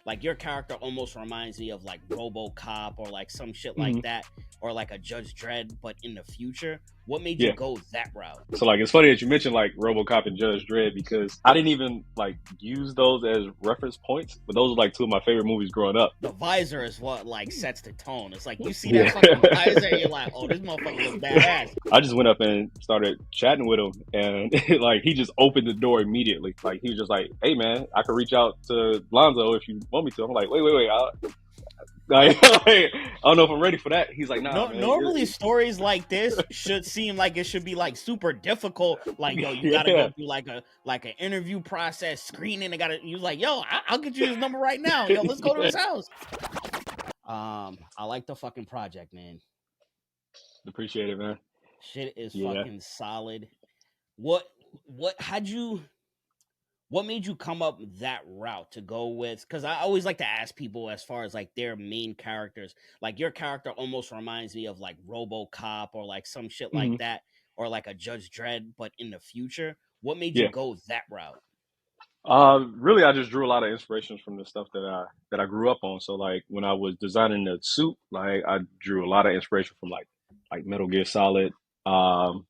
Like your character almost reminds me of like RoboCop or like some shit like Hmm. that, or like a Judge Dredd, but in the future. What made you Yeah. go that route? So like it's funny that you mentioned like RoboCop and Judge Dredd because I didn't even like use those as reference points, but those are like two of my favorite movies growing up. The visor is what like sets the tone. It's like you see that Yeah. fucking visor, and you're like, oh, this motherfucker look badass. I just went up and started chatting with him, and like he just opened the door immediately. Like he was just like, "Hey man, I could reach out to Lonzo if you want me to." I'm like, "Wait, I don't know if I'm ready for that." He's like, "Nah, No, man, normally stories like this should seem like it should be like super difficult. Like, yo, you gotta yeah, go through like an interview process, screening. They gotta. You like, yo, I'll get you his number right now. Yo, let's go to yeah." his house. I like the fucking project, man. Appreciate it, man. Shit is Yeah. fucking solid. What how'd you what made you come up that route to go with? Because I always like to ask people as far as like their main characters. Like your character almost reminds me of like RoboCop or like some shit like Hmm. that, or like a Judge Dredd, but in the future. What made you Yeah. go that route? Really, I just drew a lot of inspirations from the stuff that I grew up on. So, like when I was designing the suit, like I drew a lot of inspiration from like Metal Gear Solid, um,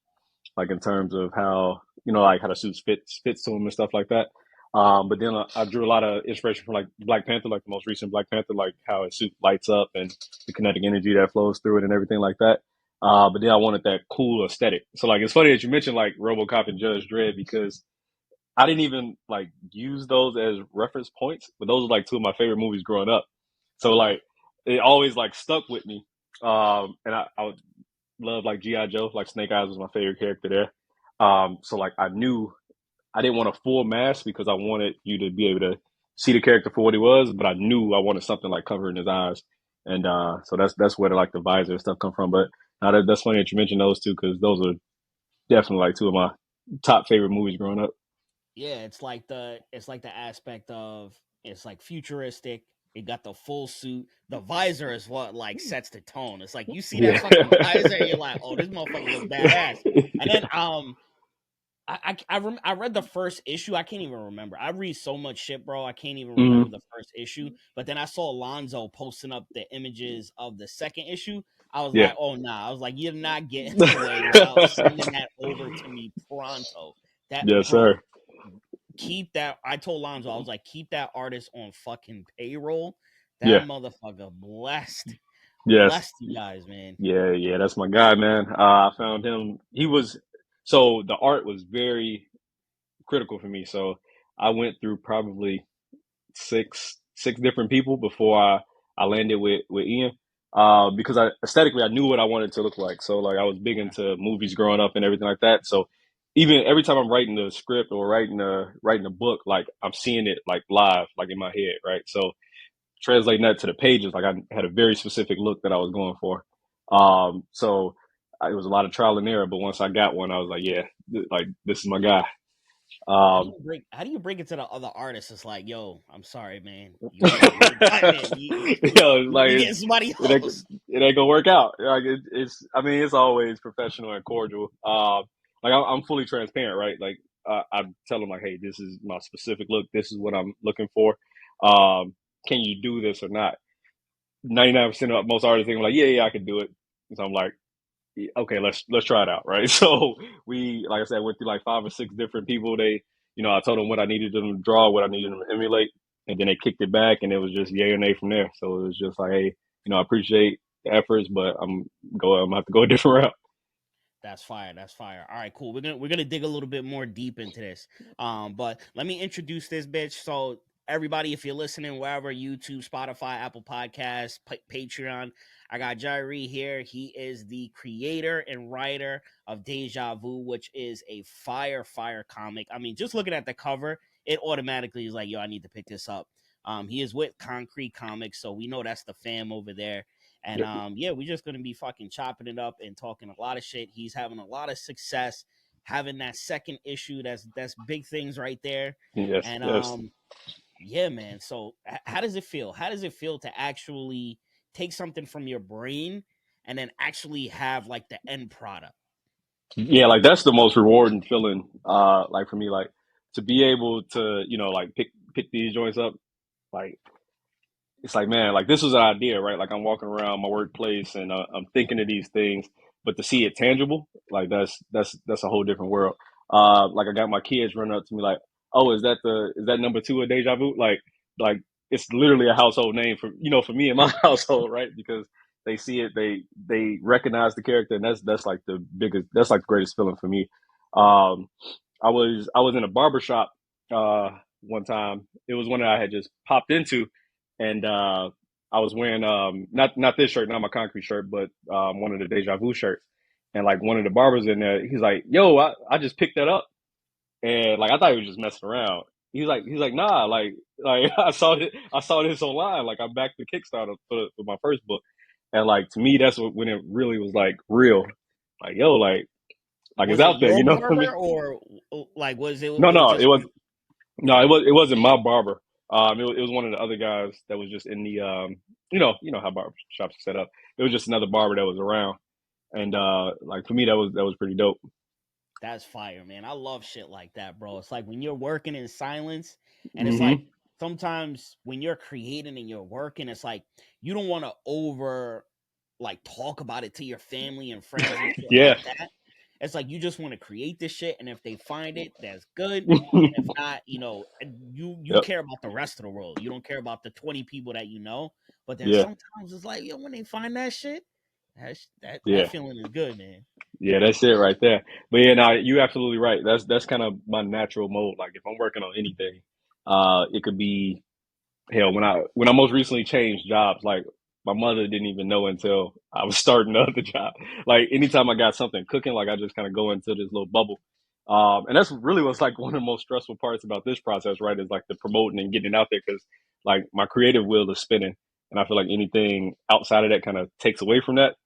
like in terms of how like how the suit fits to him and stuff like that. But then I drew a lot of inspiration from like Black Panther, like the most recent Black Panther, like how his suit lights up and the kinetic energy that flows through it and everything like that. But then I wanted that cool aesthetic. So like it's funny that you mentioned like RoboCop and Judge Dredd because I didn't even like use those as reference points, but those are like two of my favorite movies growing up. So Okay. like it always like stuck with me. And I would love like GI Joe, like Snake Eyes was my favorite character there. So like I knew I didn't want a full mask because I wanted you to be able to see the character for what he was, but I knew I wanted something like covering his eyes, and so that's where like the visor and stuff come from. But now that's funny that you mentioned those two because those are definitely like two of my top favorite movies growing up. Yeah, it's like the aspect of it's like futuristic. It got the full suit. The visor is what like sets the tone. It's like you see that Yeah. fucking visor, and you're like, oh, this motherfucker look badass. And then I read the first issue. I can't even remember. I read so much shit, bro. I can't even remember Hmm. the first issue. But then I saw Alonzo posting up the images of the second issue. I was Yeah. like, oh nah. I was like, you're not getting away without sending that over to me pronto. That Yes, bro, sir. keep that. I told Lonzo, I was like, keep that artist on fucking payroll. That Yeah. motherfucker Yes. blessed you guys, man. Yeah. That's my guy, man. I found him. He was so the art was very critical for me. So I went through probably six different people before I landed with Ian. Because I aesthetically I knew what I wanted to look like. So like I was big into movies growing up and everything like that. So even every time I'm writing the script or writing a book, like I'm seeing it like live, like in my head, right? So translating that to the pages, like I had a very specific look that I was going for. So it was a lot of trial and error, but once I got one, I was like, yeah, like this is my guy. Um, How do you bring it to the other artists? It's like, yo, I'm sorry, man. You're done, man. like We getting somebody it ain't, else. it ain't gonna work out. Like it's, I mean, it's always professional and cordial. Like I'm fully transparent, right? Like I tell them like, hey, this is my specific look. This is what I'm looking for. Um, can you do this or not? 99% of most artists think like, yeah, I can do it. So I'm like, yeah, okay, let's try it out, right? So we, like I said, went through like five or six different people. I told them what I needed them to draw, what I needed them to emulate, and then they kicked it back, and it was just yay or nay from there. So it was just like, hey, I appreciate the efforts, but I'm gonna have to go a different route. That's fire. That's fire. All right, cool. We're gonna dig a little bit more deep into this. But let me introduce this bitch. So everybody, if you're listening wherever, YouTube, Spotify, Apple Podcasts, Patreon, I got JiReh here. He is the creator and writer of Deja Vu, which is a fire comic. I mean, just looking at the cover, it automatically is like, yo, I need to pick this up. He is with Konkret Comics, so we know that's the fam over there. And Yep. yeah, we're just gonna be fucking chopping it up and talking a lot of shit. He's having a lot of success, having that second issue. That's big things right there. Yes. And Yes. yeah, man. So how does it feel? How does it feel to actually take something from your brain and then actually have like the end product? Yeah, like that's the most rewarding feeling. Like for me, like to be able to, like pick these joints up, like it's like, man, like this was an idea, right? Like I'm walking around my workplace and I'm thinking of these things, but to see it tangible, like that's a whole different world. Like I got my kids running up to me like, oh, is that number two of Deja Vu? Like it's literally a household name for for me and my household, right? Because they see it, they recognize the character, and that's like the biggest, that's like the greatest feeling for me. Um, I was in a barber shop one time. It was one that I had just popped into, and I was wearing not this shirt, not my concrete shirt, but one of the Deja Vu shirts. And like one of the barbers in there, he's like, "Yo, I just picked that up," and like I thought he was just messing around. He's like, nah, like I saw this online. Like I backed the Kickstarter for my first book, and like to me, that's when it really was like real. Like yo, like it's Was it out there. your You know what I mean? barber or like was it No, it was no, just it wasn't my barber. It was one of the other guys that was just in the you know how barber shops are set up. It was just another barber that was around, and like for me that was pretty dope. That's fire, man. I love shit like that, bro. It's like when you're working in silence, and it's like Hmm. sometimes when you're creating and you're working, it's like you don't want to over like talk about it to your family and friends and shit Yeah. like that. It's like you just want to create this shit, and if they find it, that's good. And if not, you Yep. care about the rest of the world. You don't care about the 20 people that you know. But then Yeah. sometimes it's like, yo, when they find that shit, that Yeah. feeling is good, man. Yeah, that's it right there. But yeah, no, you're absolutely right. That's kind of my natural mode. Like if I'm working on anything, it could be hell when I most recently changed jobs. Like my mother didn't even know until I was starting the other job. Like anytime I got something cooking, like I just kind of go into this little bubble. And that's really what's like one of the most stressful parts about this process, right? Is like the promoting and getting it out there because like my creative wheel is spinning, and I feel like anything outside of that kind of takes away from that.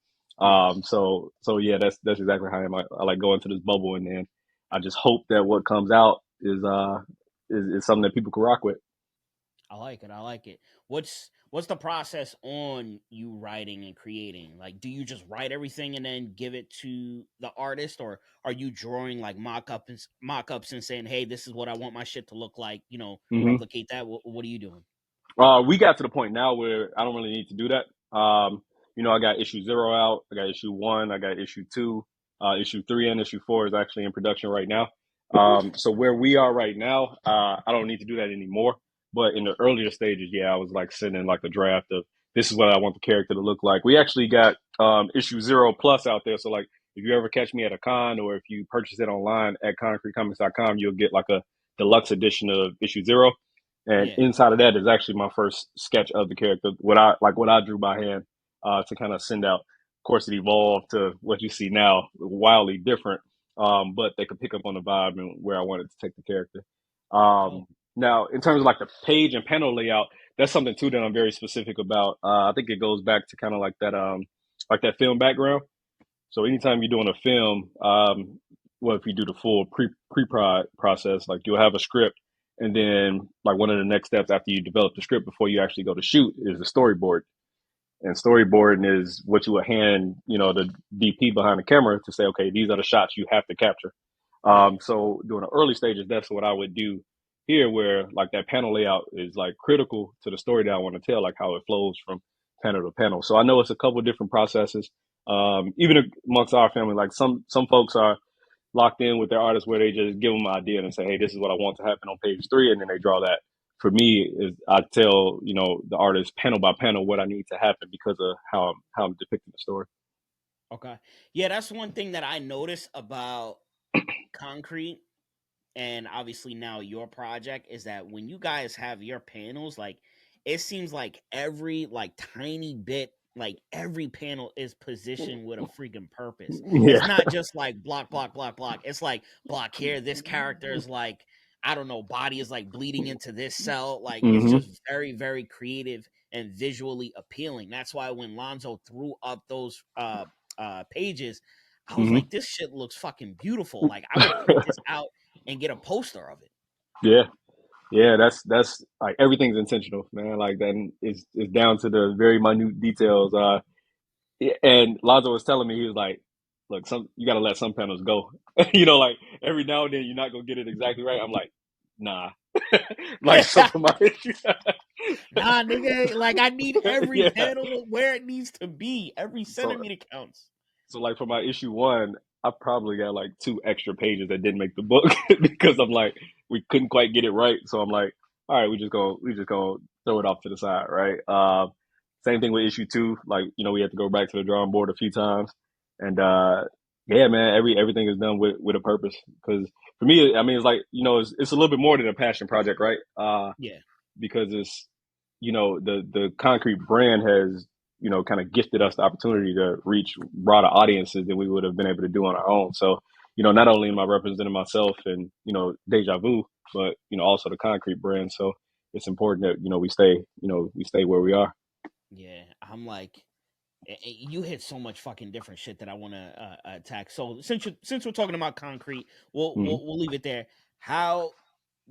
Yeah. So yeah, that's exactly how I am. I like go into this bubble, and then I just hope that what comes out is something that people can rock with. I like it. I like it. What's the process on you writing and creating? Like, do you just write everything and then give it to the artist, or are you drawing like mock-ups and saying, "Hey, this is what I want my shit to look like." Hmm. Replicate that. What are you doing? We got to the point now where I don't really need to do that. I got issue zero out. I got issue one. I got issue two. Issue three and issue four is actually in production right now. So where we are right now, I don't need to do that anymore. But in the earlier stages, yeah, I was like sending like a draft of this is what I want the character to look like. We actually got issue zero plus out there. So like if you ever catch me at a con or if you purchase it online at concretecomics.com, you'll get like a deluxe edition of issue zero. And Yeah. inside of that is actually my first sketch of the character, what I drew by hand to kind of send out. Of course, it evolved to what you see now, wildly different, but they could pick up on the vibe and where I wanted to take the character. Dope. Um, Now, in terms of like the page and panel layout, that's something too that I'm very specific about. I think it goes back to kind of like that film background. So anytime you're doing a film, well, if you do the full pre-prod process, like you'll have a script, and then like one of the next steps after you develop the script before you actually go to shoot is the storyboard. And storyboarding is what you would hand, the DP behind the camera to say, okay, these are the shots you have to capture. Yeah. So during the early stages, that's what I would do here, where like that panel layout is like critical to the story that I want to tell, like how it flows from panel to panel. So I know it's a couple of different processes. Even amongst our family, like some folks are locked in with their artists where they just give them an idea and say, hey, this is what I want to happen on page three, and then they draw that. For me, is I tell the artist panel by panel what I need to happen because of how I'm depicting the story. Okay. Yeah, that's one thing that I notice about Concrete and obviously now your project is that when you guys have your panels, like it seems like every like tiny bit, like every panel is positioned with a freaking purpose. It's Yeah. not just like block, block, block, block. It's like block here. This character is like, I don't know, body is like bleeding into this cell. Like it's Hmm. just very, very creative and visually appealing. That's why when Lonzo threw up those pages, I was Hmm. like, this shit looks fucking beautiful. Like I would print this out and get a poster of it. Yeah. Yeah, that's like everything's intentional, man. Like that is down to the very minute details. And Lonzo was telling me, he was like, "Look, some you got to let some panels go. Like every now and then you're not gonna get it exactly right." I'm like, "Nah." Like so for my issue, Nah, nigga, like I need every yeah. panel where it needs to be. Every So centimeter counts. so like for my issue one, I probably got like two extra pages that didn't make the book because I'm like we couldn't quite get it right. So I'm like, all right, we just gonna throw it off to the side, right? Same thing with issue two. Like we had to go back to the drawing board a few times, and yeah, man, everything is done with a purpose. Because for me, I mean, it's like it's a little bit more than a passion project, right? Yeah, Because it's the concrete brand has kind of gifted us the opportunity to reach broader audiences than we would have been able to do on our own. So not only am I representing myself and Deja Vu, but also the concrete brand. So it's important that we stay where we are. yeah. I'm like, you hit so much fucking different shit that I want to attack. So since we're talking about concrete, we'll, Mm-hmm. we'll we'll leave it there. How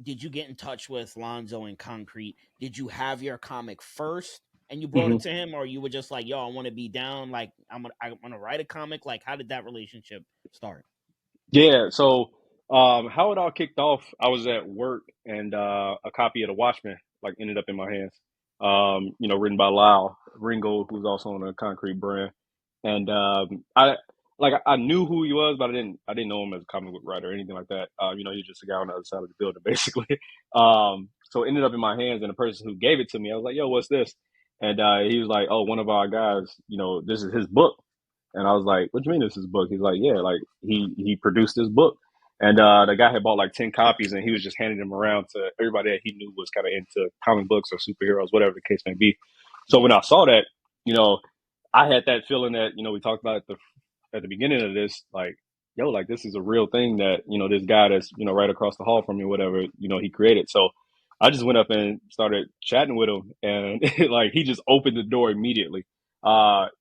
did you get in touch with Lonzo and Concrete? Did you have your comic first and you brought Mm-hmm. it to him, or you were just like, "Yo, I want to be down. Like, I'm gonna write a comic." Like, how did that relationship start? Yeah, so how it all kicked off, I was at work and a copy of The Watchmen like ended up in my hands. Written by Lyle Ringo, who's also on the Concrete brand. And I knew who he was, but I didn't know him as a comic book writer or anything like that. He's just a guy on the other side of the building, basically. So it ended up in my hands, and the person who gave it to me, I was like, "Yo, what's this?" And he was like, "Oh, one of our guys, this is his book." And I was like, "What do you mean this is his book?" He's like, "Yeah, like he produced this book." And the guy had bought like 10 copies, and he was just handing them around to everybody that he knew was kind of into comic books or superheroes, whatever the case may be. So Yeah, when I saw that, you know, I had that feeling that we talked about at the beginning of this, like, yo, like this is a real thing that this guy that's right across the hall from me, whatever he created. So I just went up and started chatting with him, and like he just opened the door immediately.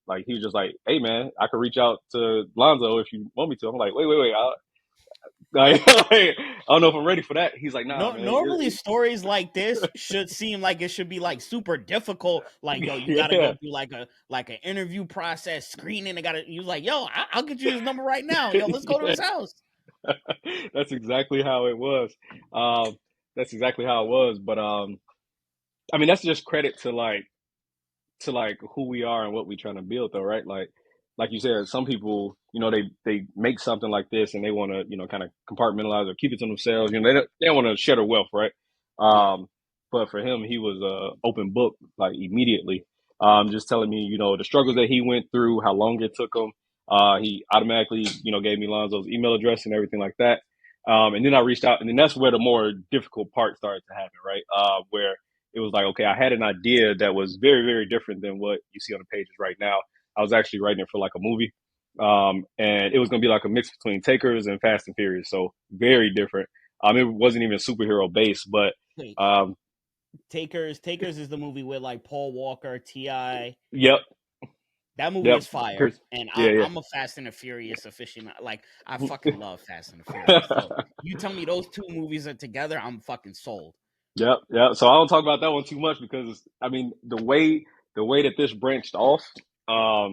Like he was just like, "Hey man, I could reach out to Lonzo if you want me to." I'm like, "Wait, like, I don't know if I'm ready for that." He's like, "Nah, no, man, normally stories like this should seem like it should be like super difficult. Like, yo, you got to go yeah, through like an interview process, screening. They got to. You like, yo, I'll get you his number right now. Yo, let's go to yeah." his house. That's exactly how it was. Um, that's exactly how it was. But I mean, that's just credit to who we are and what we're trying to build, though, right? Like you said, some people, they make something like this and they want to, kind of compartmentalize or keep it to themselves. They don't want to share their wealth, right? Yeah, But for him, he was a open book, like immediately. Just telling me, the struggles that he went through, how long it took him. He automatically, gave me Lonzo's email address and everything like that. And then I reached out, and then that's where the more difficult part started to happen, right? Where it was like, okay, I had an idea that was very, very different than what you see on the pages right now. I was actually writing it for like a movie. And it was going to be like a mix between Takers and Fast and Furious. So very different. It wasn't even superhero based, but wait, um, Takers is the movie with like Paul Walker, Ti. yep, That movie yep, is fire, Chris, and yeah, I'm a Fast and the Furious aficionado. Like, I fucking love Fast and the Furious. So yeah. you tell me those two movies are together, I'm fucking sold. Yep, yep. So I don't talk about that one too much because I mean the way that this branched off,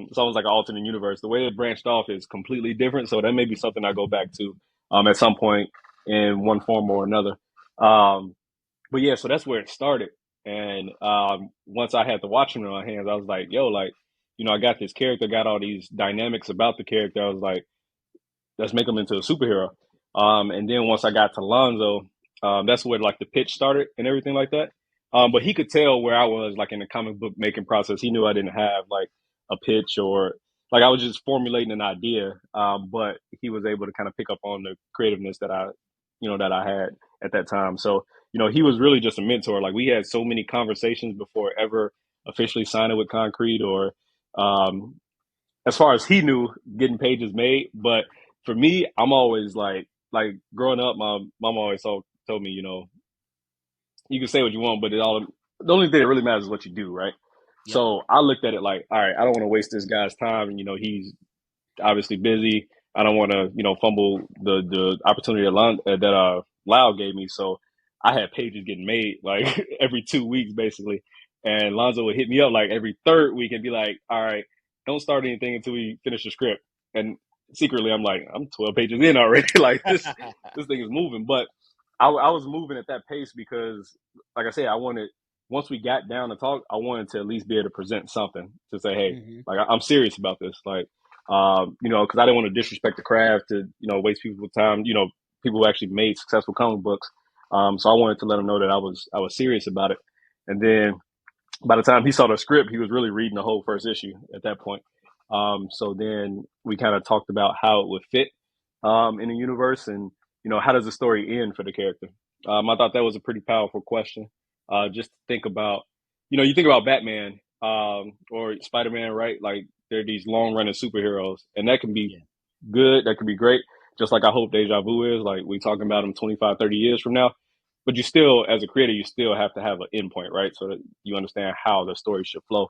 it's almost like an alternate universe. The way it branched off is completely different. So that may be something I go back to at some point in one form or another. Um, but yeah, so that's where it started. And once I had the Watchmen in my hands, I was like, yo, like, I got this character, got all these dynamics about the character. I was like, let's make him into a superhero. And then once I got to Lonzo, that's where like the pitch started and everything like that. But Yeah, he could tell where I was like in the comic book making process. He knew I didn't have like a pitch or like I was just formulating an idea. But he was able to kind of pick up on the creativeness that I had at that time. So, he was really just a mentor. Like we had so many conversations before ever officially signing with Concrete or um, as far as he knew, getting pages made. But for me, I'm always like growing up, my mom always told me, you can say what you want, but the only thing that really matters is what you do, right? yep, So I looked at it like, all right, I don't want to waste this guy's time, and he's obviously busy. I don't want to, fumble the opportunity that Lau gave me. So I had pages getting made like every 2 weeks basically, and Lonzo would hit me up like every third week and be like, "All right, don't start anything until we finish the script." And secretly, I'm like, I'm 12 pages in already. Like this thing is moving, but I was moving at that pace because, like I said, I wanted once we got down to talk, I wanted to at least be able to present something to say, hey, Hmm. like I'm serious about this, like, you know, because I didn't want to disrespect the craft to waste people's time, people who actually made successful comic books. So I wanted to let them know that I was serious about it, and then by the time he saw the script, he was really reading the whole first issue at that point. So then we kind of talked about how it would fit in the universe, and how does the story end for the character. I thought that was a pretty powerful question. Just to think about, you think about Batman or Spider Man, right? Like they're these long running superheroes, and that can be Yeah. good, that can be great. Just like I hope Deja Vu is, like we talking about him 25, 30 years from now. But you still, as a creator, you still have to have an endpoint, right? So that you understand how the story should flow.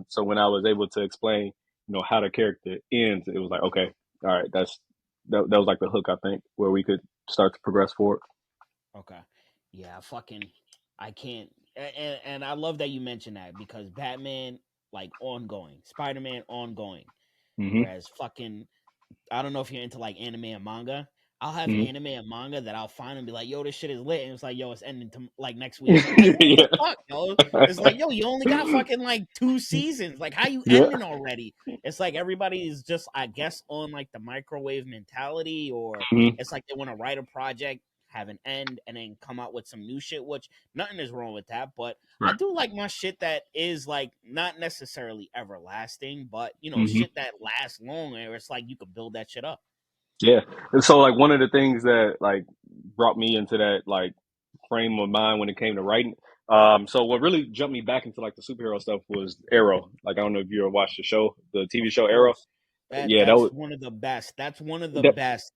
So when I was able to explain, how the character ends, it was like, okay, all right, that was like the hook, I think, where we could start to progress forward. Okay. Yeah, I can't. And I love that you mentioned that because Batman, like ongoing, Spider Man ongoing, Hmm. whereas fucking I don't know if you're into like anime and manga. I'll have Hmm. anime and manga that I'll find and be like, "Yo, this shit is lit," and it's like, "Yo, it's ending to like next week." I'm like, "What the Yeah. fuck, yo?" It's like, "Yo, you only got fucking like 2 seasons. Like, how you Yeah. ending already?" It's like everybody is just, I guess, on like the microwave mentality, or Hmm. it's like they want to write a project, have an end, and then come out with some new shit. Which nothing is wrong with that, but I Right. do like my shit that is like not necessarily everlasting, but Hmm. shit that lasts long, and it's like you could build that shit up. Yeah. And so like one of the things that like brought me into that like frame of mind when it came to writing. So what really jumped me back into like the superhero stuff was Arrow. Like I don't know if you ever watched the show, the TV Of show Arrow. course. That Yeah, that that's was one of the best. That's one of the that best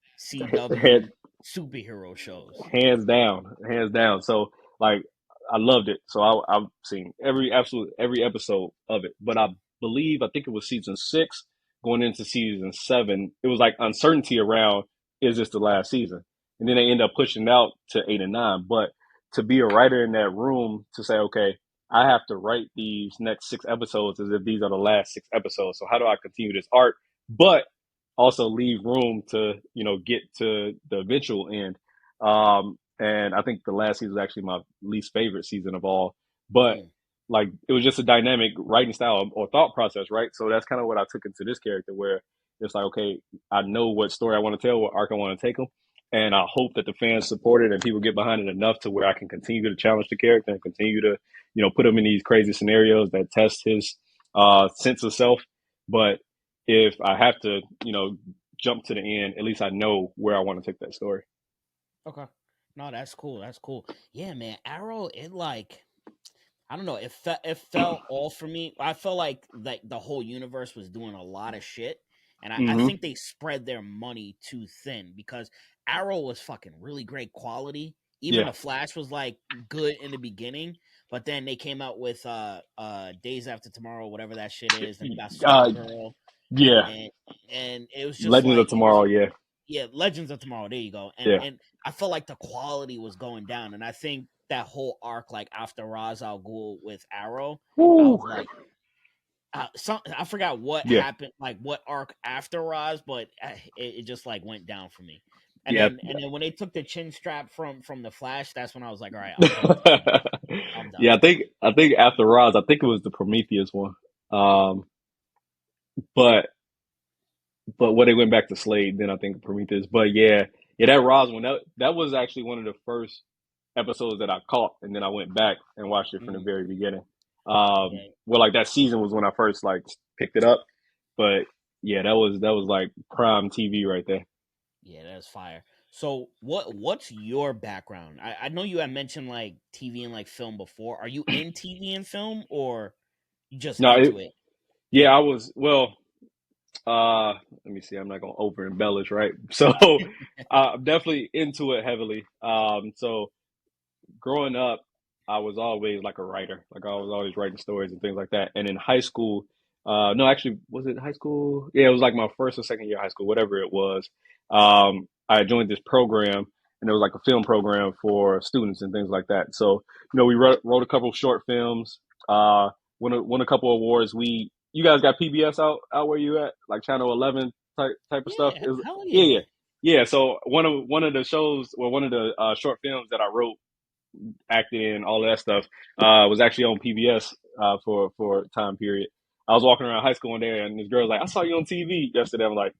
had CW superhero shows. hands down, hands down. So like I loved it. So I've seen every episode of it. But I think it was season 6 going into season 7. It was like uncertainty around, is this the last season? And then they end up pushing it out to 8 and 9. But to be a writer in that room to say, okay, I have to write these next 6 episodes as if these are the last 6 episodes. So how do I continue this arc? But also leave room to get to the eventual end. And I think the last season is actually my least favorite season of all. But Mm, like it was just a dynamic writing style or thought process, right? So that's kind of what I took into this character, where it's like, okay, I know what story I want to tell, what arc I want to take them, and I hope that the fans support it and people get behind it enough to where I can continue to challenge the character and continue to, put him in these crazy scenarios that test his sense of self. But if I have to, jump to the end, at least I know where I want to take that story. okay. No, that's cool. That's cool. Yeah, man. Arrow, it like I don't know. It fell off for me. I felt like the whole universe was doing a lot of shit, and I Hmm. think they spread their money too thin because Arrow was fucking really great quality. Even Yeah. the Flash was like good in the beginning, but then they came out with Days After Tomorrow, whatever that shit is. Then they got Uh, Supergirl, yeah. and it was just Legends of like it was Tomorrow. Yeah. yeah, Legends of Tomorrow. There you go. And Yeah. I felt like the quality was going down, and I think that whole arc, like after Ra's al Ghul with Arrow, I Woo. was like, I forgot what Yeah. happened, like what arc after Ra's, but it just like went down for me. Yeah. And then when they took the chin strap from the Flash, that's when I was like, all right, I'm done with this shit. I'm done. Yeah. I think after Roz, I think it was the Prometheus one. Um, but when they went back to Slade, then I think Prometheus. But yeah, yeah, that Roz one, that was actually one of the first episodes that I caught, and then I went back and watched it from the Mm, very beginning. yeah, Well, like that season was when I first like picked it up, but yeah, that was like prime TV right there. yeah, that's fire. So what's your background? I know you had mentioned like TV and like film before. Are you in TV and film or you just No, into it? yeah, I was well. Let me see. I'm not gonna over embellish, right? So, I'm definitely into it heavily. So growing up, I was always like a writer. Like I was always writing stories and things like that. And in high school, no, actually, was it high school? Yeah, it was like my first or second year of high school, whatever it was. I joined this program, and it was like a film program for students and things like that. So, we wrote a couple of short films. Uh, won a couple of awards. You guys got PBS out where you at? Like Channel 11 type of stuff. Yeah, It was, hell yeah, yeah. yeah. yeah. So one of the shows, or one of the short films that I wrote, acted in, all of that stuff, was actually on PBS for a time period. I was walking around high school one day, and this girl was like, "I saw you on TV yesterday." I'm like,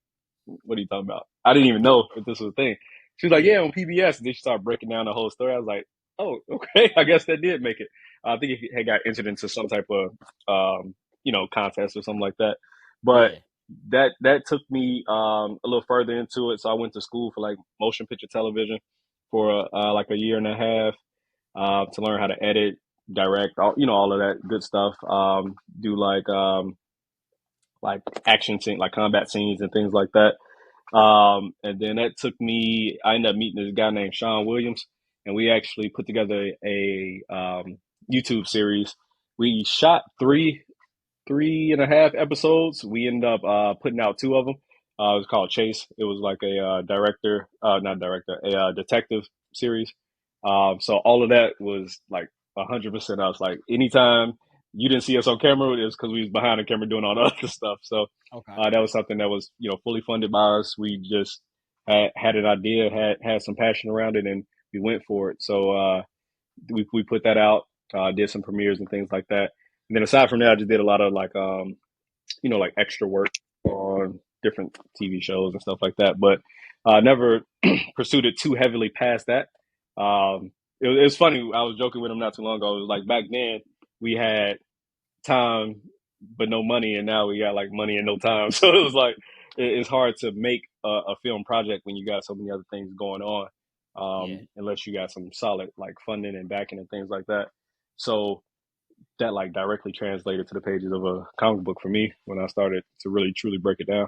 "What are you talking about?" I didn't even know if this was a thing. She was like, "Yeah, Yeah, on PBS." And then she started breaking down the whole story. I was like, "Oh, okay. I guess that did make it." I think it had got entered into some type of contest or something like that. But yeah, that took me a little further into it. So I went to school for like motion picture television for like a year and a half to learn how to edit, direct, all of that good stuff. Do like action scene, like combat scenes and things like that. And then that took me. I ended up meeting this guy named Sean Williams, and we actually put together a YouTube series. We shot three and a half episodes. We ended up putting out two of them. It was called Chase. It was like a not director, a detective series. So all of that was like 100% us. Like anytime you didn't see us on camera, it was because we was behind the camera doing all the other stuff. So okay, that was something that was fully funded by us. We just had an idea, had some passion around it, and we went for it. So we put that out, did some premieres and things like that. And then aside from that, I just did a lot of like like extra work on different TV shows and stuff like that. But never pursued it too heavily past that. It was funny. I was joking with him not too long ago. It was like back then we had time but no money, and now we got like money and no time. So it was like it's hard to make a film project when you got so many other things going on, yeah, unless you got some solid like funding and backing and things like that. So that like directly translated to the pages of a comic book for me when I started to really truly break it down.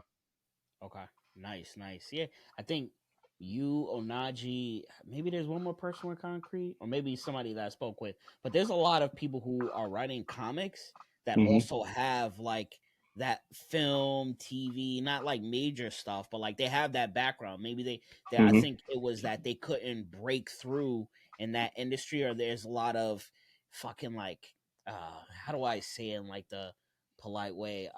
okay, nice, nice. Yeah, I think you, Onaji, maybe there's one more person with Concrete, or maybe somebody that I spoke with. But there's a lot of people who are writing comics that Mm-hmm. also have like that film, TV, not like major stuff, but like they have that background. Maybe they I Mm-hmm. think it was that they couldn't break through in that industry, or there's a lot of fucking like how do I say it in like the polite way?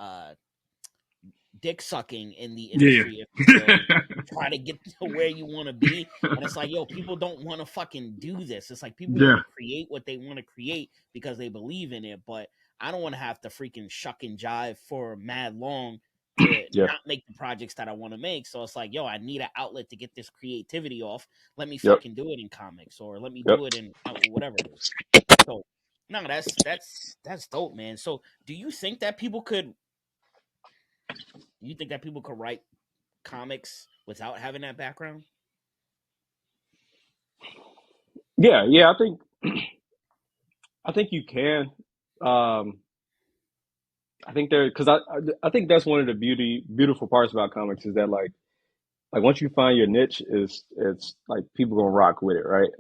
Dick sucking in the Yeah. industry, if you will, to try to get to where you want to be. And it's like, yo, people don't want to fucking do this. It's like people Yeah. want to create what they want to create because they believe in it. But I don't want to have to freaking shuck and jive for mad long to Yeah. not make the projects that I want to make. So it's like, yo, I need an outlet to get this creativity off. Let me Yep. fucking do it in comics, or let me Yep. do it in whatever it is. So no, that's dope, man. So do you think that people could? Do you think that people could write comics without having that background? Yeah. Yeah. I think you can. Um, I think there because I think that's one of the beautiful parts about comics is that like once you find your niche, is it's like people gonna rock with it, right?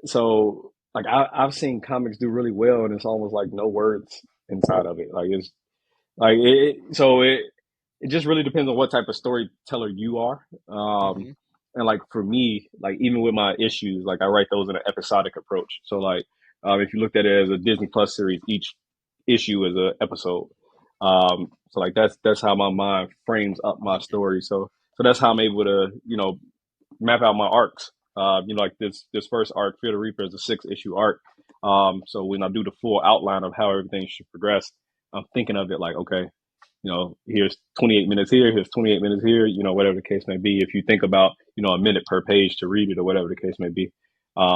So like I've seen comics do really well, and it's almost like no words inside of it. Like it's like it just really depends on what type of storyteller you are. Mm-hmm. And like for me, like even with my issues, like I write those in an episodic approach. So like if you looked at it as a Disney Plus series, each issue is an episode. So like that's how my mind frames up I my like that. story. So that's how I'm Yeah. able to map out my arcs. Like this first arc, Fear the Reaper, is a 6 issue arc. So when I do the full outline of how everything should progress, I'm thinking of it like, okay, here's 28 minutes here, here's 28 minutes here, whatever the case may be. If you think about, a minute per page to read it or whatever the case may be,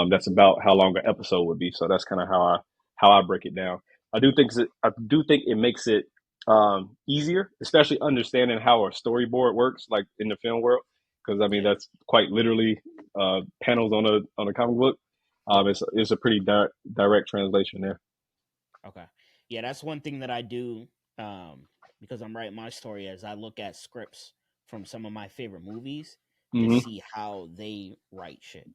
that's about how long an episode would be. So that's kind of how I break it down. I do think it makes it easier, especially understanding how a storyboard works, like in the film world, because I mean Yeah. that's quite literally panels on a comic book. Yep. It's a pretty direct translation there. Okay. Yeah, that's one thing that I do because I'm writing my story as I look at scripts from some of my favorite movies to Mm-hmm. see how they write shit.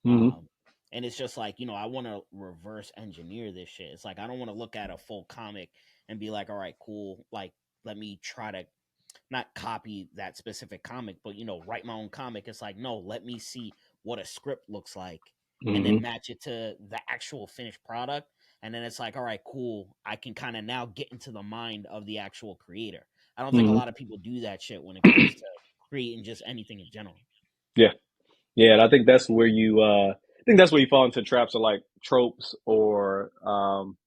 Mm-hmm. Um, and it's just like, I want to reverse engineer this shit. It's like I don't want to look at a full comic and be like, all right, cool. Like, let me try to not copy that specific comic, but write my own comic. It's like, no, let me see what a script looks like and Mm-hmm. then match it to the actual finished product. And then it's like, all right, cool. I can kind of now get into the mind of the actual creator. I don't think a Mm-hmm. lot of people do that shit when it comes to creating just anything in general. Yeah. Yeah, and I think that's where you fall into traps of like tropes or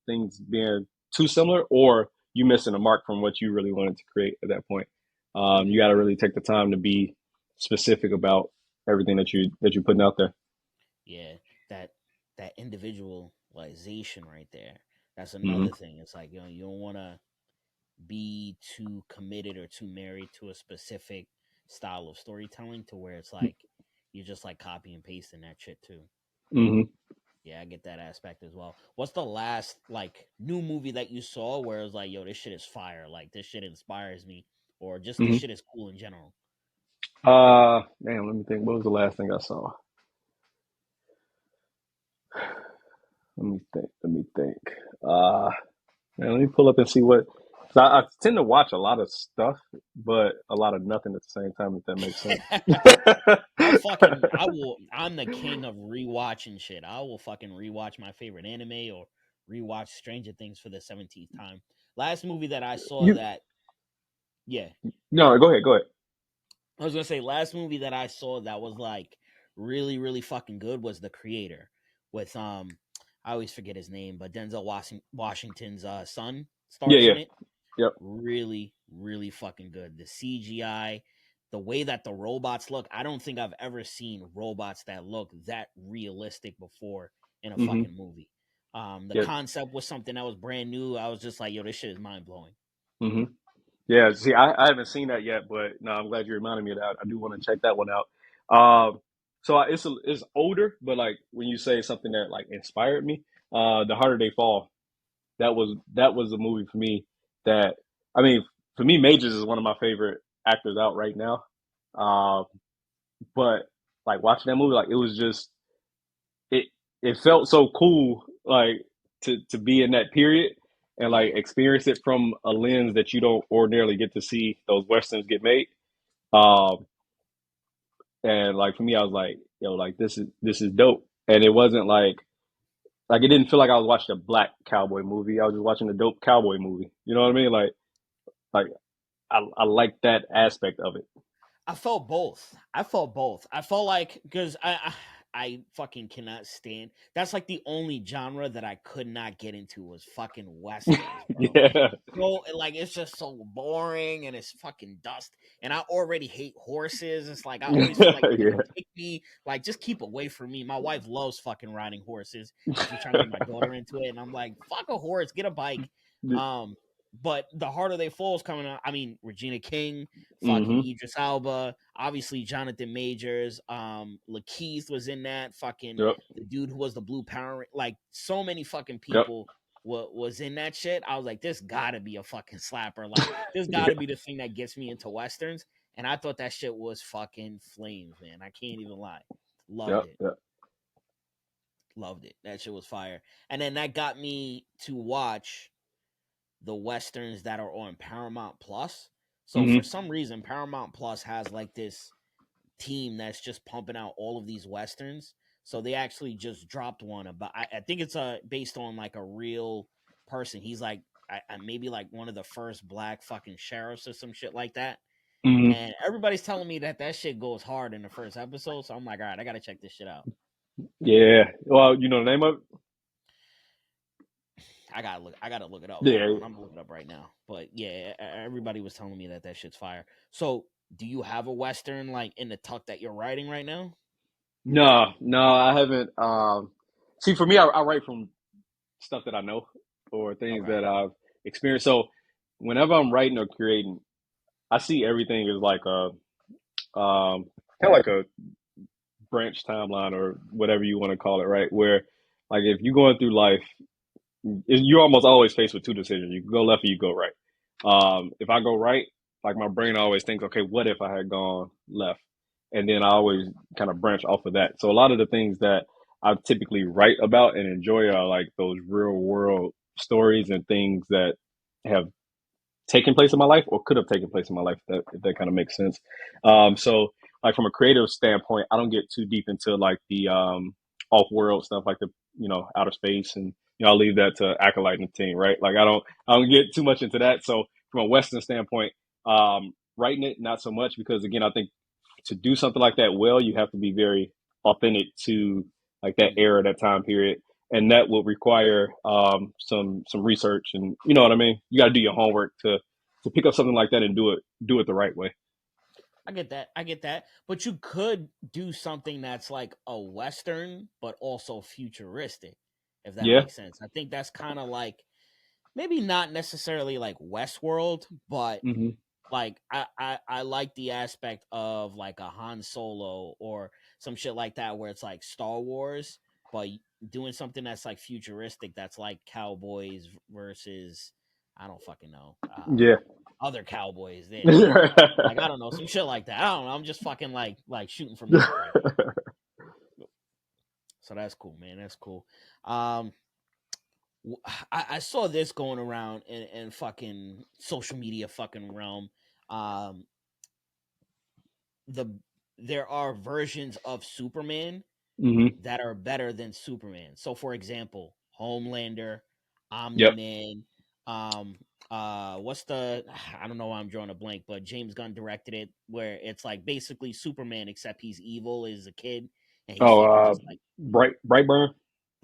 things being too similar, or you missing a mark from what you really wanted to create at that point. You Hmm. got to really take the time to be specific about everything that you're putting out there. Yeah, that that individualization right there. That's Hmm. another thing. It's like, you don't want to be too committed or too married to a specific style of storytelling to where it's like you're just like copy and pasting that shit too. Hmm. Yeah, I get that aspect as well. What's the last like new movie that you saw where it was like, yo, this shit is fire, like this shit inspires me, or just this Hmm. shit is cool in general? Damn, let me think. What was the last thing I saw? Let me think. Let me think. Uh, Man, let me pull up and see what. 'Cause I tend to watch a lot of stuff, but a lot of nothing at the same time. If that makes sense. I'm the king of rewatching shit. I will fucking rewatch my favorite anime or rewatch Stranger Things for the 17th time. Last movie that I saw You that, yeah, no, go ahead, go ahead. I was gonna say last movie that I saw that was like really, really fucking good was The Creator with I always forget his name, but Denzel Washington's son Yeah, stars yeah, in it. yep. Really, really fucking good. The CGI, the way that the robots look, I don't think I've ever seen robots that look that realistic before in a Hmm. fucking movie. The Yeah. concept was something that was brand new. I was just like, yo, this shit is mind blowing. Hmm. Yeah. See, I haven't seen that yet, but no, I'm glad you reminded me of that. I do want to check that one out. It's older, but like when you say something that like inspired me, The Harder They Fall. That was a movie for me that I mean, for me, Majors is one of my favorite actors out right now. Uh, but like watching that movie, like it was just it it felt so cool, like to be in that period and Yeah. like experience it from a lens that you don't ordinarily get to see those westerns get made. Um, and like for me, I was like, yo, like this is dope. And it wasn't like it didn't feel like I was watching a black cowboy movie. I was just watching a dope cowboy movie. You know what I mean? Like I like that aspect of it. I felt both. I felt both. I felt like because I fucking cannot stand. That's like the only genre that I could not get into was fucking westerns, bro. Yeah. So like it's just so boring and it's fucking dust. And I already hate horses. It's like I always feel like they're Yeah. gonna kick me. Like just keep away from me. My wife loves fucking riding horses, and she's trying to get my daughter into it. And I'm like, fuck a horse, get a bike. Um, but the harder they fall is coming out. I mean, Regina King, fucking Mm-hmm. Idris Alba, obviously Jonathan Majors, Lakeith was in that, fucking Yep. the dude who was the Blue Power, like so many fucking Yep. people was in that shit. I was like, this gotta be a fucking slapper. Like, this gotta Yeah. be the thing that gets me into westerns. And I thought that shit was fucking flames, man. I can't even lie. Loved Yep. it. Yep. Loved it. That shit was fire. And then that got me to watch the westerns that are on Paramount Plus. So for Mm-hmm. some reason, Paramount Plus has like this team that's just pumping out all of these westerns. So they actually just dropped one about. I think it's based on like a real person. He's like maybe like one of the first black fucking sheriffs or some shit like that. Mm-hmm. And everybody's telling me that that shit goes hard in the first episode. So I'm like, all right, I gotta check this shit out. Yeah. Well, you know the name of it? I gotta look. I gotta look it up. Hold Yeah. on, I'm gonna look it up right now. But yeah, everybody was telling me that that shit's fire. So, do you have a western like in the tuck that you're writing right now? No, no, I haven't. See, for me, I write from stuff that I know or things Okay. that I've experienced. So whenever I'm writing or creating, I see everything as like a kind of like a branch timeline or whatever you want to call it, right? Where like if you're going through life, you're almost always faced with two decisions. You can go left or you go right. If I go right, like my brain always thinks, okay, what if I had gone left? And then I always kind of branch off of that. So a lot of the things that I typically write about and enjoy are like those real world stories and things that have taken place in my life or could have taken place in my life, if that kind of makes sense. So like from a creative standpoint, I don't get too deep into like the off world stuff, like the outer space, and I'll leave that to Acolyte and the team, right? Like I don't get too much into that. So from a Western standpoint, writing it, not so much, because again, I think to do something like that well, you have to be very authentic to like that Mm. era, that time period, and that will require some research, and you know what I mean. You got to do your homework to pick up something like that and do it the right way. I get that. I get that. But you could do something that's like a western, but also futuristic, if that Yeah. makes sense. I think that's kind of like maybe not necessarily like Westworld, but Hmm. like I like the aspect of like a Han Solo or some shit like that where it's like Star Wars, but doing something that's like futuristic, that's like cowboys versus I don't fucking know. Yeah. Other cowboys. Like I don't know, some shit like that. I don't know. I'm just fucking like shooting from the hip right now. So that's cool, man. That's cool. Um I saw this going around in fucking social media fucking realm. Um the there are versions of Superman Hmm. that are better than Superman. So for example, Homelander, Omni Yep. Man, um what's the I don't know why I'm drawing a blank, but James Gunn directed it where it's like basically Superman except he's evil as a kid and he's Oh, fucking just like Brightburn.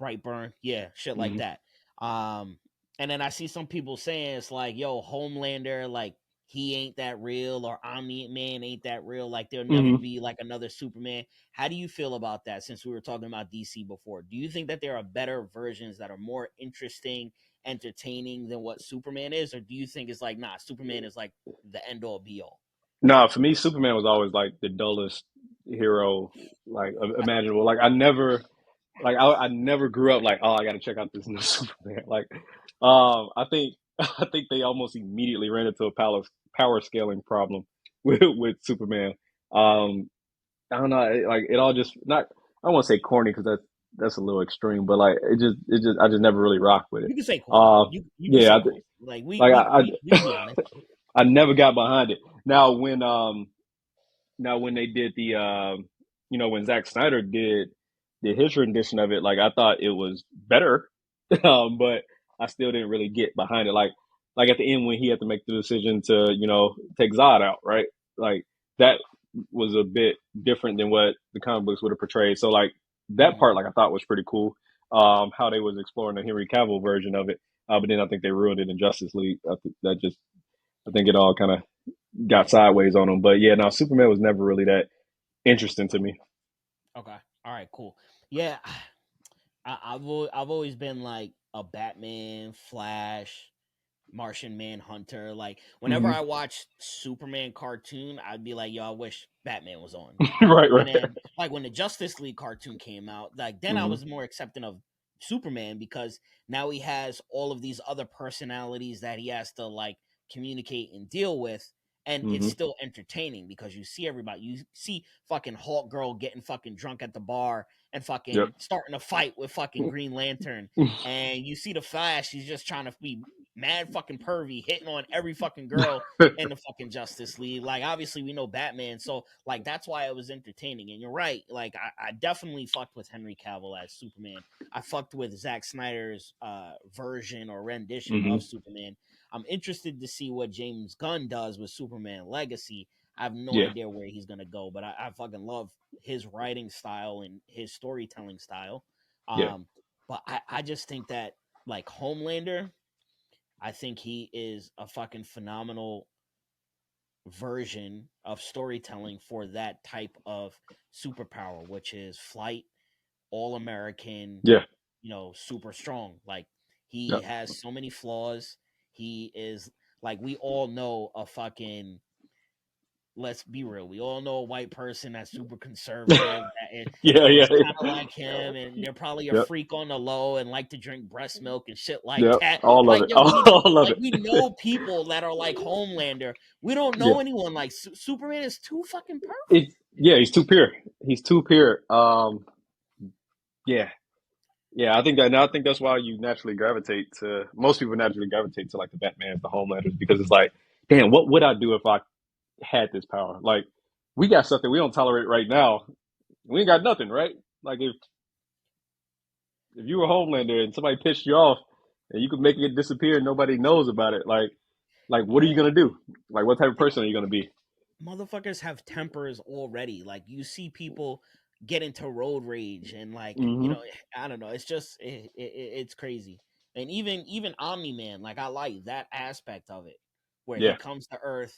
Brightburn, yeah, shit like Hmm. that. Um, and then I see some people saying it's like, yo, Homelander, like he ain't that real, or Omni Man ain't that real. Like there'll never Hmm. be like another Superman. How do you feel about that? Since we were talking about DC before, do you think that there are better versions that are more interesting, entertaining than what Superman is, or do you think it's like, nah, Superman is like the end all be all? No, for me, Superman was always like the dullest hero like imaginable. Like I never grew up like, oh, I got to check out this new Superman. Like, I think I think they almost immediately ran into a power scaling problem with Superman. Um, I don't know, like it all just not. I don't want to say corny because that's a little extreme, but like it just I just never really rocked with it. You can say corny. Uh, You can yeah, say corny. Like like we can be honest. I never got behind it. Now when they did the when Zack Snyder did his rendition of it, like I thought it was better, but I still didn't really get behind it. Like at the end when he had to make the decision to take Zod out, right? Like that was a bit different than what the comic books would have portrayed. So like that Mhm. part, like I thought was pretty cool. How they was exploring the Henry Cavill version of it, but then I think they ruined it in Justice League. I think it all kind of got sideways on him. But yeah, no, Superman was never really that interesting to me. Okay. All right. Cool. Yeah. I've always been like a Batman, Flash, Martian Manhunter. Like whenever Hmm. I watch Superman cartoon, I'd be like, yo, I wish Batman was on. Right, And right. then like when the Justice League cartoon came out, like then I Hmm. was more accepting of Superman because now he has all of these other personalities that he has to like communicate and deal with. And it's Hmm. still entertaining because you see everybody. You see fucking Hawk Girl getting fucking drunk at the bar and Yep. fucking starting a fight with fucking Green Lantern. And you see the Flash, he's just trying to be mad fucking pervy, hitting on every fucking girl in the fucking Justice League. Like, obviously, we know Batman, so like that's why it was entertaining. And you're right, like I definitely fucked with Henry Cavill as Superman. I fucked with Zack Snyder's version or rendition Hmm. of Superman. I'm interested to see what James Gunn does with Superman Legacy. I have no Yeah. idea where he's gonna go, but I fucking love his writing style and his storytelling style. Yeah. Um, but I just think that like Homelander, I think he is a fucking phenomenal version of storytelling for that type of superpower, which is flight, all American, Yeah. super strong. Like he Yep. has so many flaws. He is like we all know a fucking let's be real. We all know a white person that's super conservative Yeah. is Yeah. kind of like him, and they're probably a Yep. freak on the low and like to drink breast milk and shit like Yep. that. All of Like, it. yo, All of we it. know people that are like Homelander. We don't Yeah. know anyone like Superman is too fucking It. perfect. Yeah. He's too pure. He's too pure. Yeah. Yeah. I think that's why you naturally gravitate to most people naturally gravitate to like the Batmans, the Homelanders, because it's like, damn, what would I do if I had this power? Like, we got stuff that we don't tolerate right now. We ain't got nothing, right? Like if you were Homelander and somebody pissed you off and you could make it disappear and nobody knows about it, like what are you Yeah, gonna do? Like what type of person are you gonna be? motherfuckers have tempers already. Like you see people get into road rage and like Hmm. I don't know. It's just it's crazy. And even Omni Man, like I like that aspect of it, where he Yeah. comes to Earth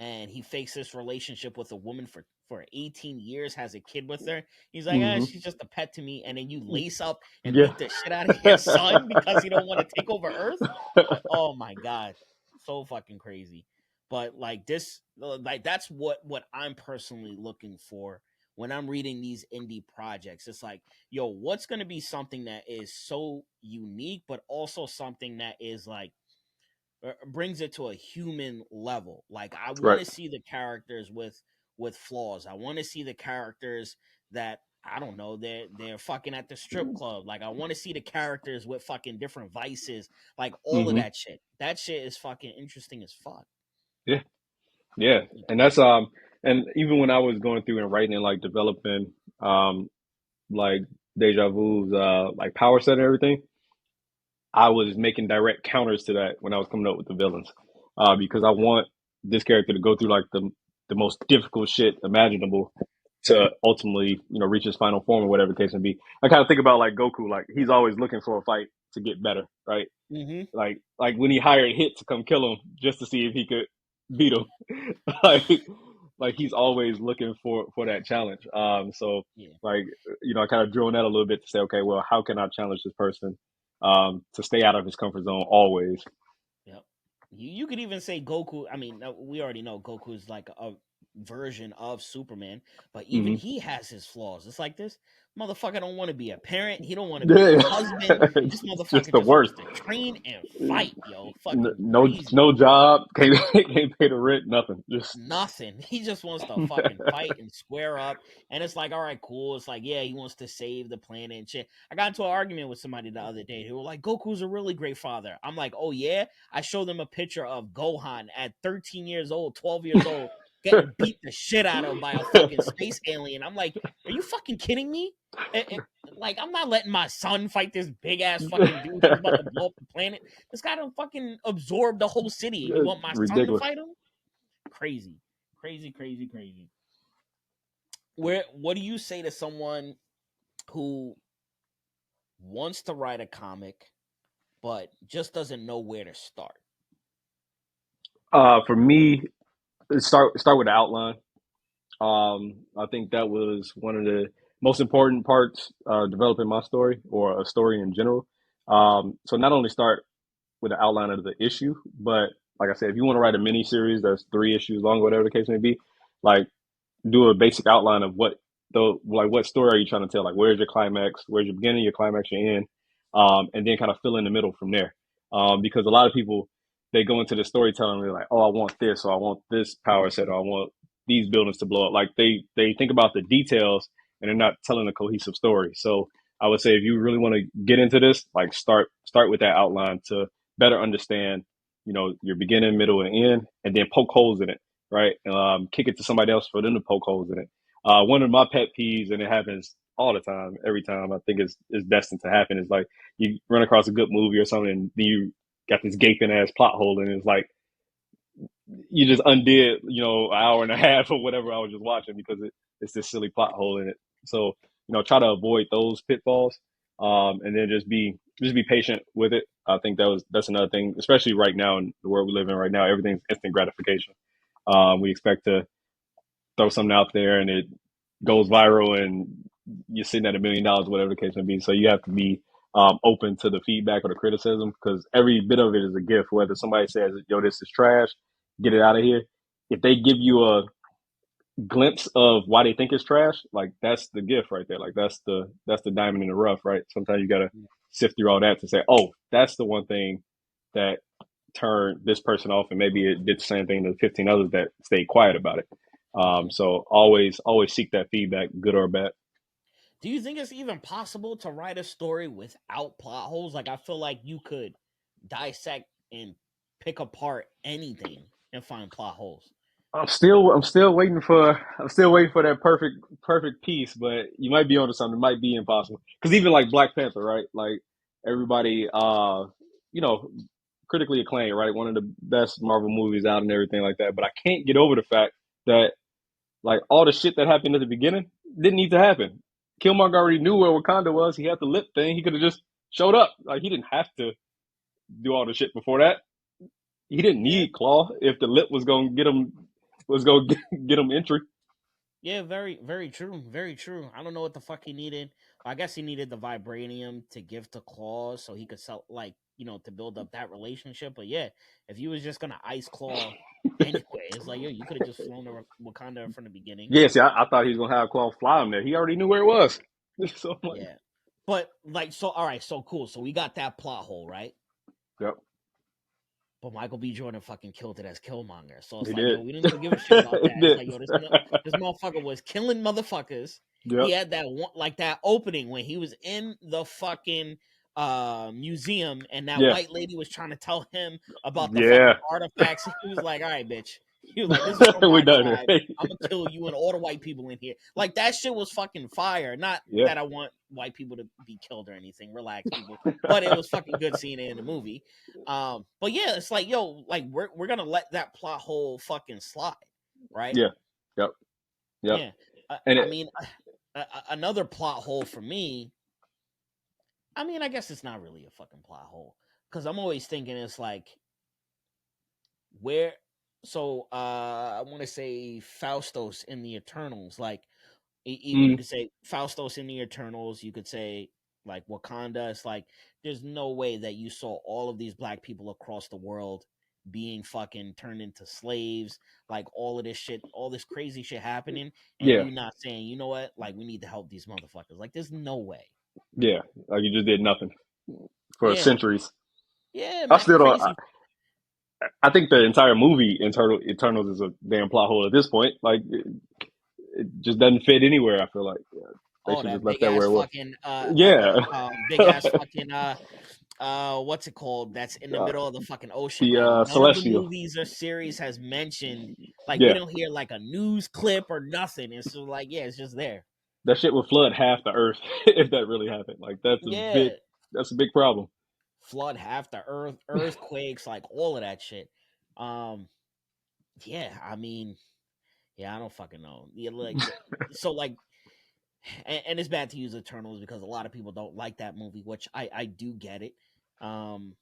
and he fakes this relationship with a woman for 18 years, has a kid with her. He's like, Hmm. she's just a pet to me. And then you lace up and Yeah. beat the shit out of your son because you don't want to take over Earth. Oh my god, so fucking crazy. But like this, like that's what I'm personally looking for when I'm reading these indie projects. It's like, yo, what's going to be something that is so unique, but also something that is like brings it to a human level. Like I want Right. to see the characters with flaws. I want to see the characters that I don't know, they're fucking at the strip club. Like I want to see the characters with fucking different vices, like all of Hmm. that shit. That shit is fucking interesting as fuck. Yeah. Yeah. And that's and even when I was going through and writing and like developing um like Deja Vu's like power set and everything, I was making direct counters to that when I was coming up with the villains, because I want this character to go through like the most difficult shit imaginable to ultimately, reach his final form or whatever the case may be. I kind of think about like Goku, like he's always looking for a fight to get better, right? Mm-hmm. Like when he hired Hit to come kill him just to see if he could beat him, like like he's always looking for that challenge. So Yeah. like I kind of drew on that a little bit to say, okay, well, how can I challenge this person to stay out of his comfort zone always? Yep. You could even say Goku. I mean, we already know Goku is like a version of Superman, but even Hmm. he has his flaws. It's like this motherfucker don't want to be a parent. He don't want to be a Yeah, husband. This it's just motherfucker the just worst. wants to train and fight, yo. Fucking No, crazy. no job, can't pay the rent, nothing. Just Nothing. He just wants to fucking fight and square up. And it's like, all right, cool. It's like, yeah, he wants to save the planet and shit. I got into an argument with somebody the other day who were like, Goku's a really great father. I'm like, oh yeah. I showed them a picture of Gohan at 13 years old, 12 years old, getting beat the shit out of by a fucking space alien. I'm like, are you fucking kidding me? Like, I'm not letting my son fight this big ass fucking dude who's about to blow up the planet. This guy done fucking absorbed the whole city. You want my son to ridiculous. fight him? Crazy, crazy, crazy, crazy. Where what do you say to someone who wants to write a comic but just doesn't know where to start? For me, start with the outline. I think that was one of the most important parts developing my story or a story in general. So not only start with the outline of the issue, but like I said, if you want to write a mini series that's 3 issues long, whatever the case may be, like do a basic outline of what story are you trying to tell? Like where's your climax, where's your beginning, your climax, your end, and then kind of fill in the middle from there. Because a lot of people they go into the storytelling and they're like, oh, I want this, or I want this power set, or I want these buildings to blow up. Like they think about the details and they're not telling a cohesive story. So I would say if you really want to get into this, like start with that outline to better understand, your beginning, middle, and end, and then poke holes in it, right? Kick it to somebody else for them to poke holes in it. One of my pet peeves, and it happens all the time, every time I think is destined to happen, is like you run across a good movie or something, and then you got this gaping ass plot hole, and it's like you just undid, an hour and a half or whatever I was just watching because it's this silly plot hole in it. So, try to avoid those pitfalls, and then just be patient with it. I think that's another thing, especially right now in the world we live in right now. Everything's instant gratification. We expect to throw something out there and it goes viral and you're sitting at $1 million, whatever the case may be. So you have to be open to the feedback or the criticism because every bit of it is a gift. Whether somebody says, "Yo, this is trash, get it out of here," if they give you a glimpse of why they think it's trash, like that's the gift right there. Like that's the diamond in the rough, right? Sometimes you gotta sift through all that to say, "Oh, that's the one thing that turned this person off," and maybe it did the same thing to 15 others that stayed quiet about it. Mm-hmm. So always seek that feedback, good or bad. Do you think it's even possible to write a story without plot holes? Like I feel like you could dissect and pick apart anything and find plot holes. I'm still waiting for that perfect piece, but you might be onto something. It might be impossible because even like Black Panther, right? Like everybody, you know, critically acclaimed, right? One of the best Marvel movies out and everything like that. But I can't get over the fact that like all the shit that happened at the beginning didn't need to happen. Killmonger already knew where Wakanda was. He had the lip thing. He could have just showed up. Like he didn't have to do all the shit before that. He didn't Yeah, need Claw if the lip was gonna get him entry. yeah, very, very true, very true. I don't know what the fuck he needed. I guess he needed the vibranium to give to Claw so he could sell, like, to build up that relationship. But yeah, if he was just gonna ice Claw anyway, it's like, yo, you could have just flown to Wakanda from the beginning. Yeah, see, I thought he was gonna have Claw fly him there. He already knew where it was. So I'm like, Yeah, but like, so all right, so cool. So we got that plot hole, right? yep, But Michael B. Jordan fucking killed it as Killmonger. So it's he like, did. yo, we didn't even give a shit about He that. It's did. like, yo, this motherfucker was killing motherfuckers. He Yep. had that one, like that opening when he was in the fucking museum and that Yeah. white lady was trying to tell him about the fucking Yeah. artifacts. He was like, all right, bitch. He was like, this is from We my done tribe. here. I'm gonna kill you and all the white people in here. Like that shit was fucking fire. Not Yeah. that I want white people to be killed or anything. Relax, people. But it was fucking good seeing it in the movie. But yeah, it's like, yo, like we're gonna let that plot hole fucking slide, right? Yeah. Yep. Yep. Yeah. And I it, mean, another plot hole for me. I mean, I guess it's not really a fucking plot hole because I'm always thinking it's like where. So I want to say Faustos in the Eternals, like you mm, could say Faustos in the Eternals. You could say like Wakanda. It's like there's no way that you saw all of these black people across the world being fucking turned into slaves, like all of this shit, all this crazy shit happening, and yeah. you not saying, you know what, like we need to help these motherfuckers. Like there's no way. Yeah. Like you just did nothing for Yeah, centuries. yeah, I man, still don't. crazy. I think the entire movie Eternals is a damn plot hole at this point. Like it just doesn't fit anywhere. I feel like they Oh, should just that left big that ass where it was. fucking Yeah. big ass fucking what's it called, that's in the Uh, middle of the fucking ocean the that none of the Celestial. movies or series has mentioned. Like we Yeah. don't hear like a news clip or nothing. It's just like, yeah, it's just there. That shit would flood half the earth if that really happened. Like Yeah, that's a big problem. flood half the earth, earthquakes, like all of that shit. um yeah, I mean, yeah, I don't fucking know. Yeah, like so like, and it's bad to use Eternals because a lot of people don't like that movie, which I do get it. um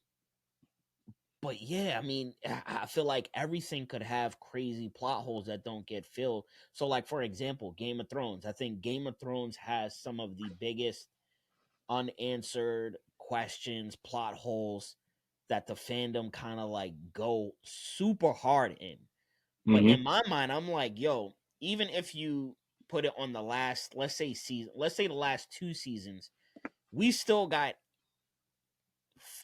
but yeah, I mean, I feel like everything could have crazy plot holes that don't get filled. So, like for example, Game of Thrones. I think Game of Thrones has some of the biggest unanswered questions, plot holes that the fandom kind of like go super hard in. But Hmm. in my mind, I'm like, yo, even if you put it on the last, let's say the last two seasons, we still got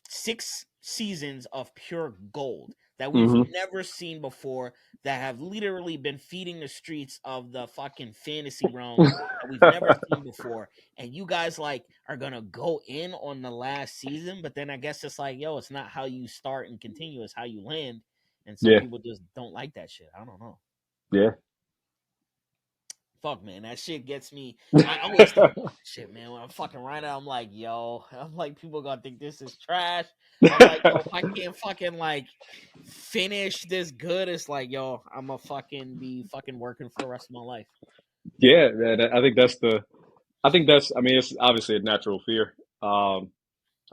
6 seasons of pure gold that we've Hmm. never seen before, that have literally been feeding the streets of the fucking fantasy realm that we've never seen before. And you guys like are gonna go in on the last season, but then I guess it's like, yo, it's not how you start and continue, it's how you land. And some Yeah. people just don't like that shit. I don't know. Yeah. Fuck, man, that shit gets me. I always think about that shit, man. When I'm fucking writing, I'm like, yo, I'm like, people gonna think this is trash. I'm like, yo, if I can't fucking like finish this good, it's like, yo, I'm gonna fucking be fucking working for the rest of my life. Yeah, man, I think that's, I mean, it's obviously a natural fear. I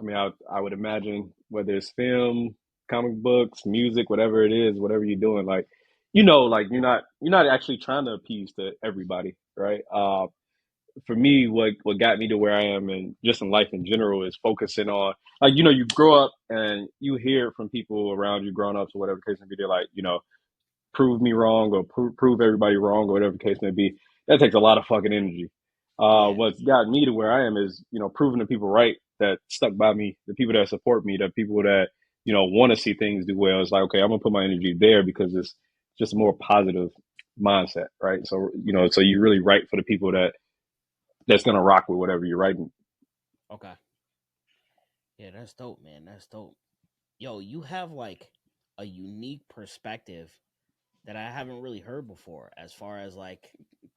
mean, I would imagine whether it's film, comic books, music, whatever it is, whatever you're doing, like, like you're not actually trying to appease to everybody, right? For me, what got me to where I am and just in life in general is focusing on, like, you grow up and you hear from people around you, grown ups or whatever case may be, they're like, prove me wrong or prove everybody wrong or whatever the case may be. That takes a lot of fucking energy. Yeah. What's gotten me to where I am is, proving the people right that stuck by me, the people that support me, the people that, want to see things do well. It's like, okay, I'm gonna put my energy there because it's just a more positive mindset, right? So, so you really write for the people that's gonna rock with whatever you're writing. Okay. Yeah, that's dope, man. That's dope. Yo, you have like a unique perspective that I haven't really heard before, as far as like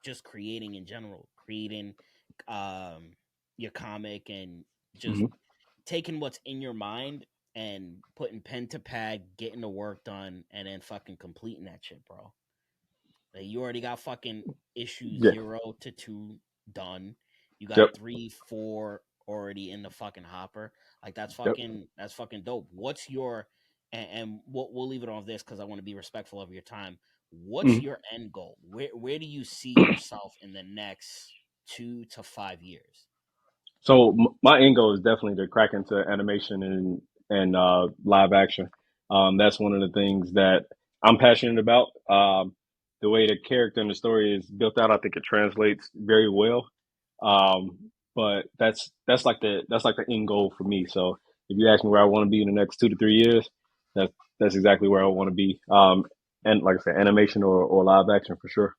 just creating in general, creating um your comic and just Hmm. taking what's in your mind and putting pen to pad, getting the work done, and then fucking completing that shit, bro. Like, you already got fucking issue Yeah. 0 to 2 done. You got Yep. 3, 4 already in the fucking hopper. Like, Yep. that's fucking dope. What's your and we'll leave it on this because I want to be respectful of your time. What's Mhm. your end goal? Where do you see yourself in the next 2 to 5 years? So my end goal is definitely to crack into animation and live action. That's one of the things that I'm passionate about. The way the character and the story is built out, I think it translates very well. But that's like the end goal for me. So if you ask me where I want to be in the next 2 to 3 years, that's exactly where I want to be. And like I said, animation or live action for sure.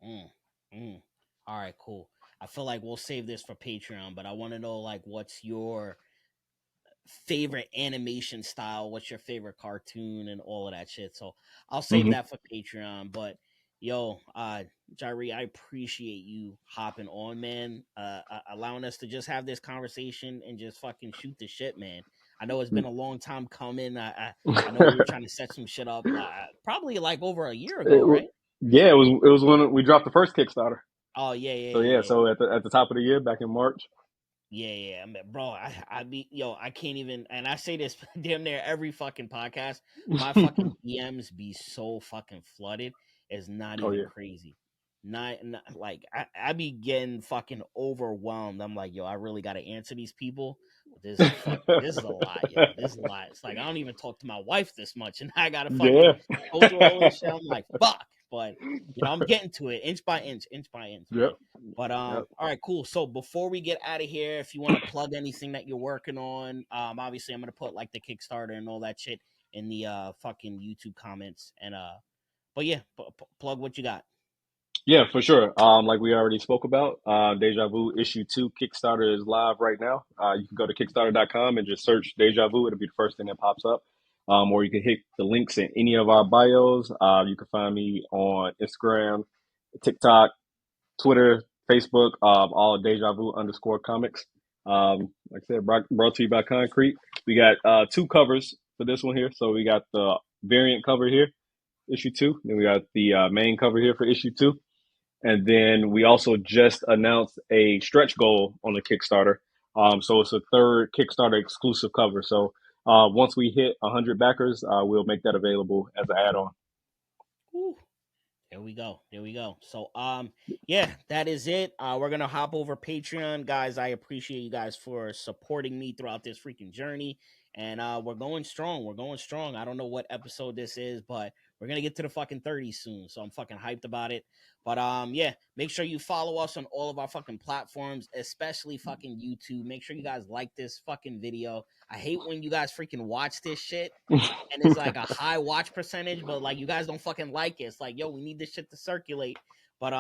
Mm, mm. All right, cool. I feel like we'll save this for Patreon, but I want to know like what's your favorite animation style, what's your favorite cartoon, and all of that shit. So I'll save Hmm. that for Patreon. But yo, JiReh, I appreciate you hopping on, man. Allowing us to just have this conversation and just fucking shoot the shit, man. I know it's been a long time coming. I know we were trying to set some shit up like probably like over a year ago, It, right? yeah, it was when we dropped the first Kickstarter. Oh yeah, yeah, So yeah, yeah. so at the top of the year, back in March. Yeah, yeah, I mean, bro. I be yo. I can't even, and I say this damn near every fucking podcast. My fucking DMs be so fucking flooded. It's not Oh even yeah. crazy. Not like I be getting fucking overwhelmed. I'm like, yo, I really got to answer these people. But this is a lot, yo. This is a lot. It's like I don't even talk to my wife this much, and I gotta fucking Yeah. go through all this shit. I'm like, fuck. But I'm getting to it inch by inch, inch by inch, man. Yep. But Yep. all right, cool. So before we get out of here, if you want to plug anything that you're working on, obviously I'm gonna put like the Kickstarter and all that shit in the fucking YouTube comments. And but yeah, plug what you got. Yeah, for sure. Like we already spoke about, Deja Vu issue 2 Kickstarter is live right now. You can go to Kickstarter.com and just search Deja Vu. It'll be the first thing that pops up. Or you can hit the links in any of our bios. You can find me on Instagram, TikTok, Twitter, Facebook, all Deja Vu underscore comics. Like I said, brought to you by Konkret. We got two covers for this one here. So we got the variant cover here, issue 2. Then we got the main cover here for issue 2. And then we also just announced a stretch goal on the Kickstarter. So it's a third Kickstarter exclusive cover. So once we hit 100 backers, we'll make that available as an add on. Whew. There we go. There we go. So yeah, that is it. We're gonna hop over Patreon, guys. I appreciate you guys for supporting me throughout this freaking journey. And we're going strong. We're going strong. I don't know what episode this is, but we're gonna get to the fucking 30 soon. So I'm fucking hyped about it. But yeah, make sure you follow us on all of our fucking platforms, especially fucking YouTube. Make sure you guys like this fucking video. I hate when you guys freaking watch this shit and it's like a high watch percentage, but like you guys don't fucking like it. It's like, yo, we need this shit to circulate. But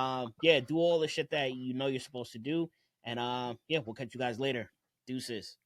yeah, do all the shit that you know you're supposed to do. And yeah, we'll catch you guys later. Deuces.